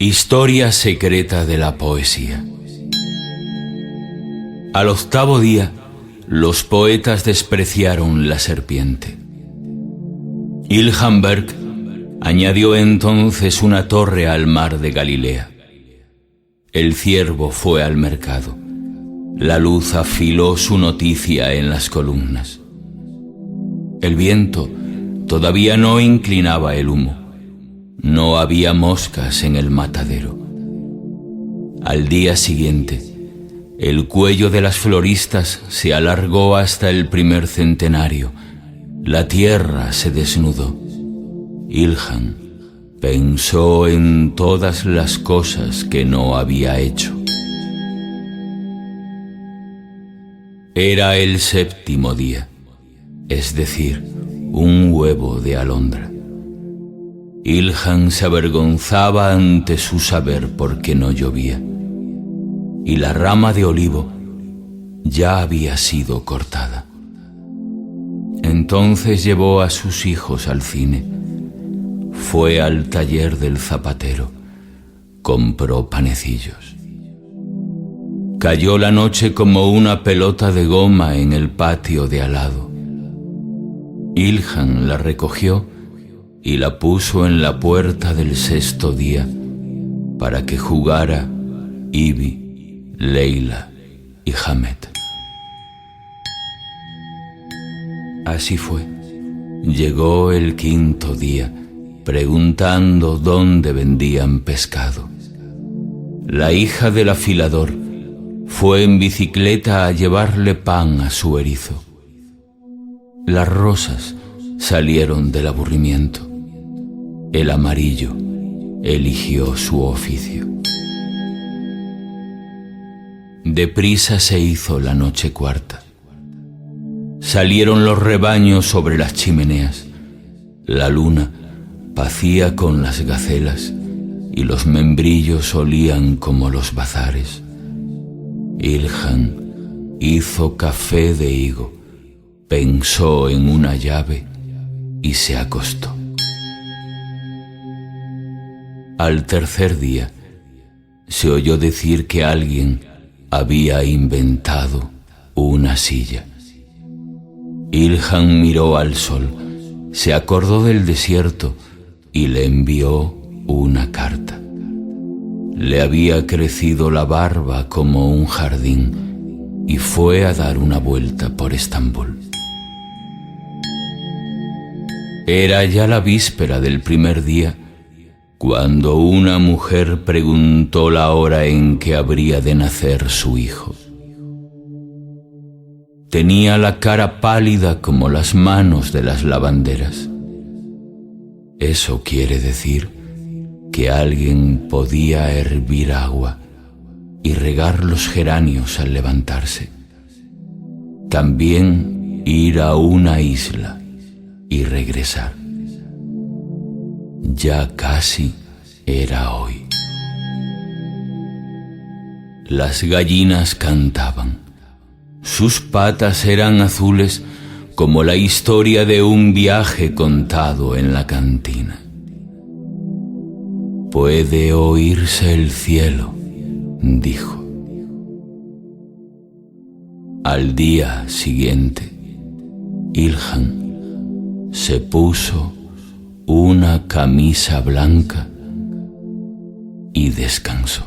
Historia secreta de la poesía. Al octavo día, los poetas despreciaron la serpiente. Ilhan Berk añadió entonces una torre al mar de Galilea. El ciervo fue al mercado. La luz afiló su noticia en las columnas. El viento todavía no inclinaba el humo. No había moscas en el matadero. Al día siguiente, el cuello de las floristas se alargó hasta el primer centenario. La tierra se desnudó. Ilhan pensó en todas las cosas que no había hecho. Era el séptimo día, es decir, un huevo de alondra. Ilhan se avergonzaba ante su saber porque no llovía, y la rama de olivo ya había sido cortada. Entonces llevó a sus hijos al cine, fue al taller del zapatero, compró panecillos. Cayó la noche como una pelota de goma en el patio de al lado. Ilhan la recogió y la puso en la puerta del sexto día para que jugara Ibi, Leila y Hamed. Así fue. Llegó el quinto día preguntando dónde vendían pescado. La hija del afilador fue en bicicleta a llevarle pan a su erizo. Las rosas salieron del aburrimiento. El amarillo eligió su oficio. Deprisa se hizo la noche cuarta. Salieron los rebaños sobre las chimeneas. La luna pacía con las gacelas y los membrillos olían como los bazares. Ilhan hizo café de higo, pensó en una llave y se acostó. Al tercer día, se oyó decir que alguien había inventado una silla. Ilhan miró al sol, se acordó del desierto y le envió una carta. Le había crecido la barba como un jardín y fue a dar una vuelta por Estambul. Era ya la víspera del primer día cuando una mujer preguntó la hora en que habría de nacer su hijo. Tenía la cara pálida como las manos de las lavanderas. Eso quiere decir que alguien podía hervir agua y regar los geranios al levantarse. También ir a una isla y regresar. Ya casi era hoy. Las gallinas cantaban. Sus patas eran azules como la historia de un viaje contado en la cantina. Puede oírse el cielo, dijo. Al día siguiente, Ilhan se puso una camisa blanca y descansó.